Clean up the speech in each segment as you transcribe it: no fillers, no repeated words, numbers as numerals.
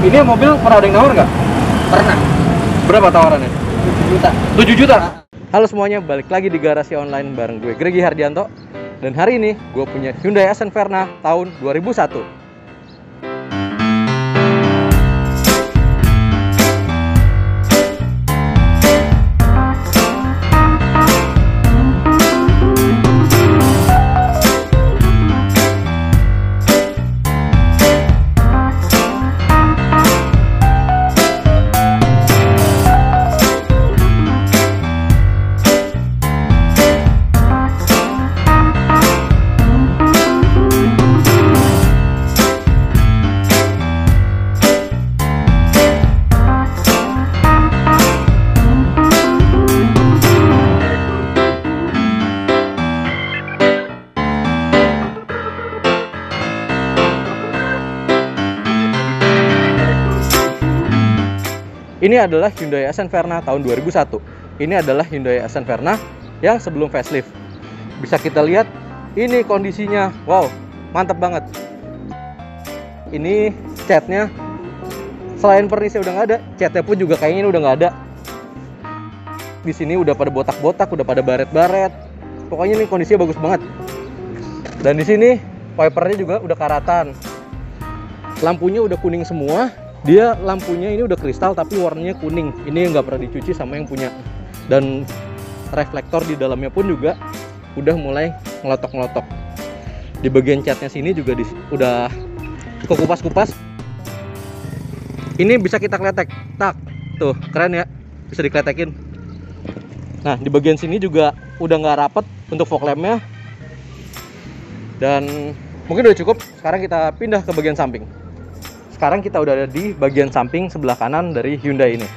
Ini mobil pernah ada yang nawar nggak? Pernah. Berapa tawarannya? 7 juta. 7 juta? Halo semuanya, balik lagi di Garasi Online bareng gue Gregi Hardianto. Dan hari ini gue punya Hyundai Accent Verna tahun 2001. Ini adalah Hyundai Accent Verna tahun 2001. Ini adalah Hyundai Accent Verna yang sebelum facelift. Bisa kita lihat, ini kondisinya, wow, mantap banget. Ini catnya, selain pernisnya udah nggak ada, catnya pun juga kayaknya udah nggak ada. Di sini udah pada botak-botak, udah pada baret-baret. Pokoknya ini kondisinya bagus banget. Dan di sini wipernya juga udah karatan. Lampunya udah kuning semua. Dia lampunya ini udah kristal tapi warnanya kuning. Ini nggak pernah dicuci sama yang punya. Dan reflektor di dalamnya pun juga udah mulai ngelotok-ngelotok. Di bagian catnya sini juga udah kupas-kupas. Ini bisa kita kletek. Tak, tuh keren ya. Bisa dikletekin. Nah di bagian sini juga udah nggak rapet untuk fog lampnya. Dan mungkin udah cukup. Sekarang kita pindah ke bagian samping. Sekarang kita udah ada di bagian samping sebelah kanan dari Hyundai ini.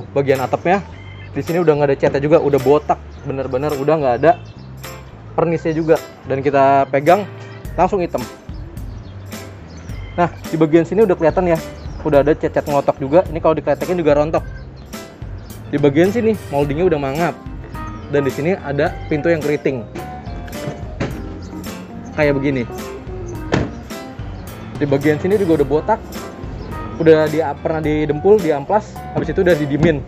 Bagian atapnya di sini udah nggak ada catnya juga, udah botak, bener-bener udah nggak ada pernisnya juga. Dan kita pegang langsung hitam. Nah di bagian sini udah kelihatan ya, udah ada cat-cat ngelotok juga. Ini kalau dikletekin juga rontok. Di bagian sini moldingnya udah mangap. Dan di sini ada pintu yang keriting, kayak begini. Di bagian sini juga udah botak, udah pernah didempul, diamplas, habis itu udah didimin.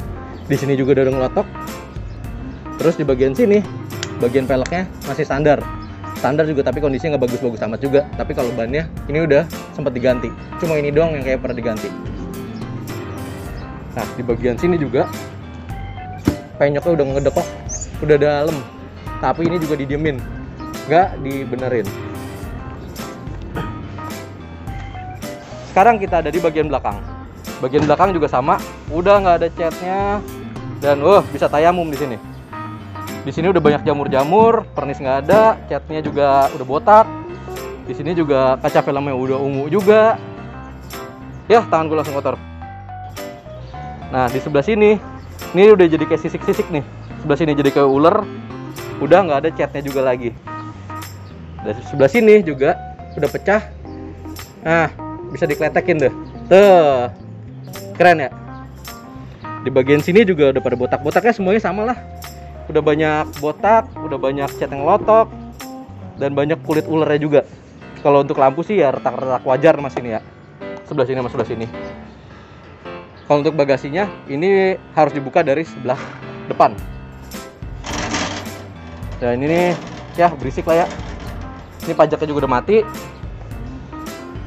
Di sini juga udah ngelotok. Terus di bagian sini, bagian peleknya masih standar juga, tapi kondisinya nggak bagus-bagus amat juga. Tapi kalau bannya ini udah sempat diganti, cuma ini doang yang kayak pernah diganti. Nah di bagian sini juga penyoknya udah ngedekok, udah dalam, tapi ini juga didiemin, nggak dibenerin. Sekarang kita ada di bagian belakang. Bagian belakang juga sama, udah nggak ada catnya, dan bisa tayamum di sini. Di sini udah banyak jamur-jamur, pernis nggak ada, catnya juga udah botak. Di sini juga kaca filmnya udah ungu juga. Ya, tangan gue langsung kotor. Nah di sebelah sini, ini udah jadi kayak sisik-sisik nih. Sebelah sini jadi kayak ular, udah nggak ada catnya juga lagi. Dan sebelah sini juga udah pecah. Nah bisa dikletekin deh. Tuh. Keren ya. Di bagian sini juga udah pada botak-botaknya, semuanya sama lah. Udah banyak botak, udah banyak cat yang ngelotok, dan banyak kulit ularnya juga. Kalau untuk lampu sih ya retak-retak wajar mas ini ya. Sebelah sini sama sebelah sini. Kalau untuk bagasinya ini harus dibuka dari sebelah depan. Dan ini ya berisik lah ya. Ini pajaknya juga udah mati.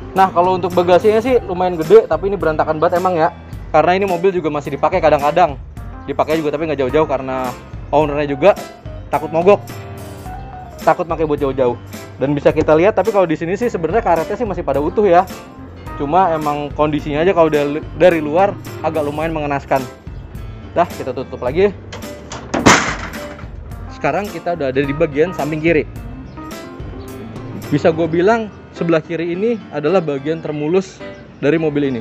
Nah kalau untuk bagasinya sih lumayan gede, tapi ini berantakan banget emang ya. Karena ini mobil juga masih dipakai kadang-kadang. Dipakai juga tapi nggak jauh-jauh karena ownernya juga takut mogok. Takut pakai buat jauh-jauh. Dan bisa kita lihat, tapi kalau di sini sih sebenarnya karetnya sih masih pada utuh ya. Cuma emang kondisinya aja kalau dari luar agak lumayan mengenaskan. Dah kita tutup lagi. Sekarang kita udah ada di bagian samping kiri. Bisa gue bilang sebelah kiri ini adalah bagian termulus dari mobil ini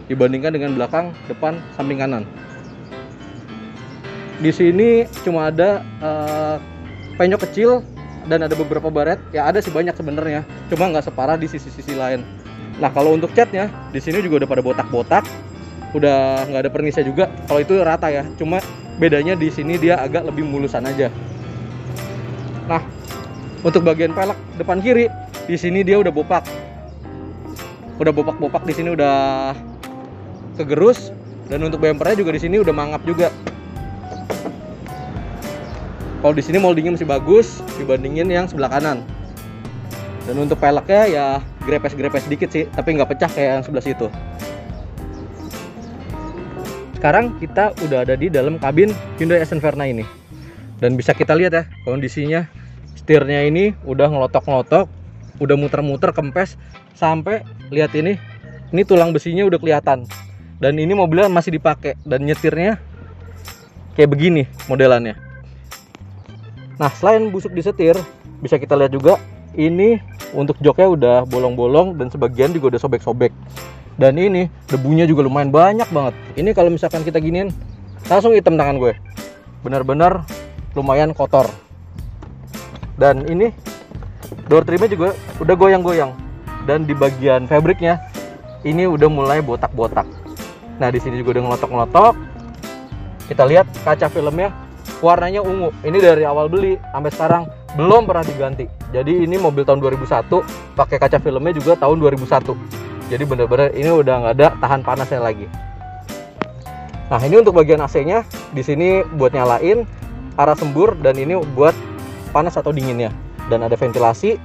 dibandingkan dengan belakang, depan, samping kanan. Di sini cuma ada penyok kecil dan ada beberapa baret. Ya ada sih banyak sebenarnya, cuma nggak separah di sisi-sisi lain. Nah kalau untuk catnya di sini juga udah pada botak-botak, udah nggak ada pernisnya juga. Kalau itu rata ya, cuma bedanya di sini dia agak lebih mulusan aja. Nah untuk bagian pelek depan kiri, di sini dia udah bopak. udah bopak-bopak di sini, udah kegerus. Dan untuk bumpernya juga di sini udah mangap juga. Kalau di sini moldingnya masih bagus dibandingin yang sebelah kanan. Dan untuk peleknya ya grepes-grepes dikit sih, tapi nggak pecah kayak yang sebelah situ. Sekarang kita udah ada di dalam kabin Hyundai Accent Verna ini. Dan bisa kita lihat ya kondisinya, setirnya ini udah ngelotok-ngelotok, udah muter-muter kempes, sampai lihat ini tulang besinya udah kelihatan. Dan ini mobilnya masih dipakai dan nyetirnya kayak begini modelannya. Nah, selain busuk di setir, bisa kita lihat juga ini untuk joknya udah bolong-bolong dan sebagian juga udah sobek-sobek. Dan ini debunya juga lumayan banyak banget. Ini kalau misalkan kita giniin, langsung hitam tangan gue. Benar-benar lumayan kotor. Dan ini door trimnya juga udah goyang-goyang. Dan di bagian fabriknya ini udah mulai botak-botak. Nah, di sini juga udah ngelotok-ngelotok. Kita lihat kaca filmnya warnanya ungu. Ini dari awal beli sampai sekarang belum pernah diganti. Jadi ini mobil tahun 2001, pakai kaca filmnya juga tahun 2001. Jadi bener-bener ini udah nggak ada tahan panasnya lagi. Nah, ini untuk bagian AC-nya, di sini buat nyalain arah sembur, dan ini buat panas atau dinginnya. Dan ada ventilasi.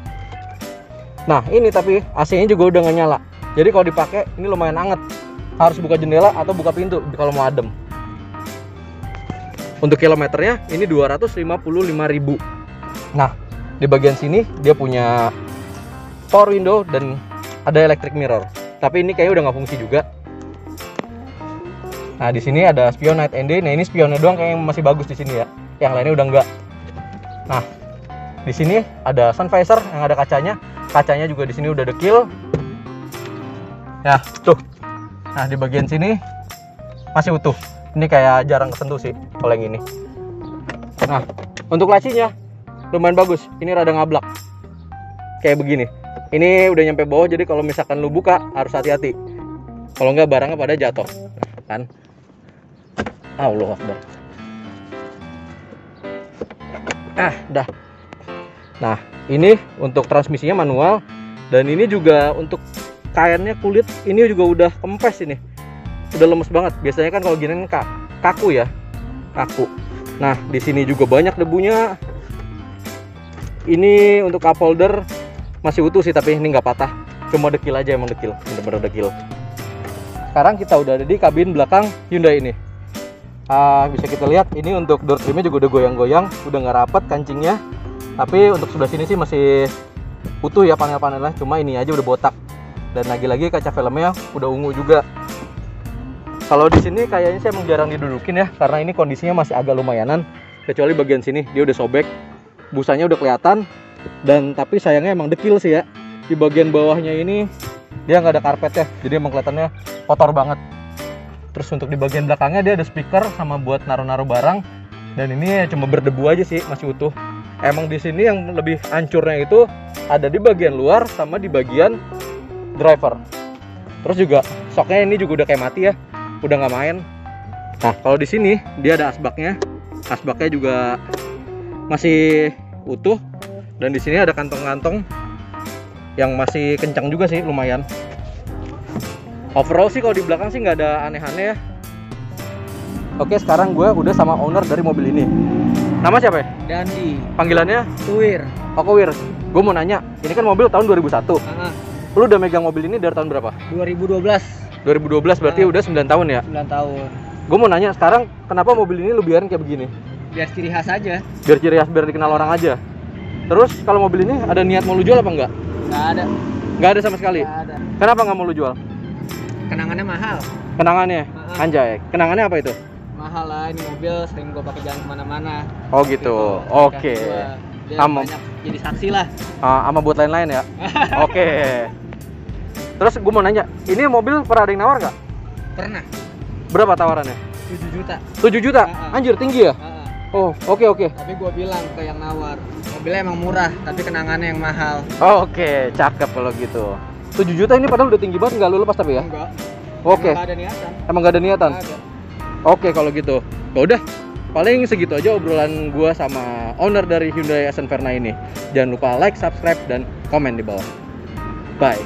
Nah, ini tapi AC-nya juga udah nggak nyala. Jadi kalau dipakai ini lumayan anget. Harus buka jendela atau buka pintu kalau mau adem. Untuk kilometernya ini 255.000. Nah, di bagian sini dia punya power window dan ada electric mirror. Tapi ini kayaknya udah nggak fungsi juga. Nah, di sini ada spion night and day. Nah, ini spionnya doang kayaknya masih bagus di sini ya. Yang lainnya udah enggak. Nah, di sini ada sun visor yang ada kacanya. Kacanya juga di sini udah dekil. Nah, tuh. Nah, di bagian sini masih utuh. Ini kayak jarang kesentuh sih kalau yang ini. Nah, untuk lacinya lumayan bagus. Ini rada ngablak. Kayak begini. Ini udah nyampe bawah, jadi kalau misalkan lu buka harus hati-hati. Kalau nggak barangnya pada jatuh. Kan? Allahu Akbar. Dah. Nah, ini untuk transmisinya manual. Dan ini juga untuk kainnya, kulit ini juga udah kempes ini. Udah lemes banget. Biasanya kan kalau gini kaku ya. Kaku. Nah, di sini juga banyak debunya. Ini untuk cup holder masih utuh sih, tapi ini nggak patah. Cuma dekil aja, emang dekil. Bener-bener dekil. Sekarang kita udah ada di kabin belakang Hyundai ini. Bisa kita lihat ini untuk door trimnya juga udah goyang-goyang. Udah nggak rapet kancingnya. Tapi untuk sebelah sini sih masih utuh ya panel-panelnya. Cuma ini aja udah botak. Dan lagi-lagi kaca filmnya udah ungu juga. Kalau di sini kayaknya sih emang jarang didudukin ya, karena ini kondisinya masih agak lumayanan. Kecuali bagian sini dia udah sobek, busanya udah kelihatan. Dan tapi sayangnya emang dekil sih ya. Di bagian bawahnya ini dia nggak ada karpet ya, jadi emang kelihatannya kotor banget. Terus untuk di bagian belakangnya dia ada speaker sama buat naruh-naruh barang. Dan ini cuma berdebu aja sih, masih utuh. Emang di sini yang lebih hancurnya itu ada di bagian luar sama di bagian driver. Terus juga shocknya ini juga udah kayak mati ya, udah nggak main. Nah, kalau di sini dia ada asbaknya juga masih utuh, dan di sini ada kantong-kantong yang masih kencang juga sih, lumayan. Overall sih kalau di belakang sih nggak ada aneh-aneh ya. Oke, sekarang gue udah sama owner dari mobil ini. Nama siapa ya? Dandi. Panggilannya? Kuwir. Oh, Kuwir. Gue mau nanya, ini kan mobil tahun 2001. Lu udah megang mobil ini dari tahun berapa? 2012. 2012 berarti udah 9 tahun ya? 9 tahun. Gue mau nanya sekarang, kenapa mobil ini lu biarin kayak begini? Biar ciri khas aja. Biar ciri khas, biar dikenal orang aja. Terus kalau mobil ini ada niat mau lu jual apa enggak? Nggak ada. Nggak ada sama sekali? Nggak ada. Kenapa nggak mau lu jual? Kenangannya mahal. Kenangannya? Anjay, kenangannya apa itu? Mahal lah, ini mobil sering gua pakai jalan kemana-mana. Oh gitu, oke. Dia Sama- banyak jadi saksi lah. Sama buat lain-lain ya? Oke. Terus gue mau nanya, ini mobil pernah ada yang nawar nggak? Pernah. Berapa tawarannya? 7 juta. 7 juta? Anjir, tinggi ya? Oh, oke. Tapi gua bilang ke yang nawar, mobilnya emang murah, tapi kenangannya yang mahal. Oke, cakep kalau gitu. 7 juta ini padahal udah tinggi banget, nggak lu lepas tapi ya? Enggak. Oke. Emang nggak ada niatan. Emang nggak ada niatan? Nggak ada. Oke kalau gitu. Ya udah, paling segitu aja obrolan gua sama owner dari Hyundai Accent Verna ini. Jangan lupa like, subscribe, dan komen di bawah. Bye.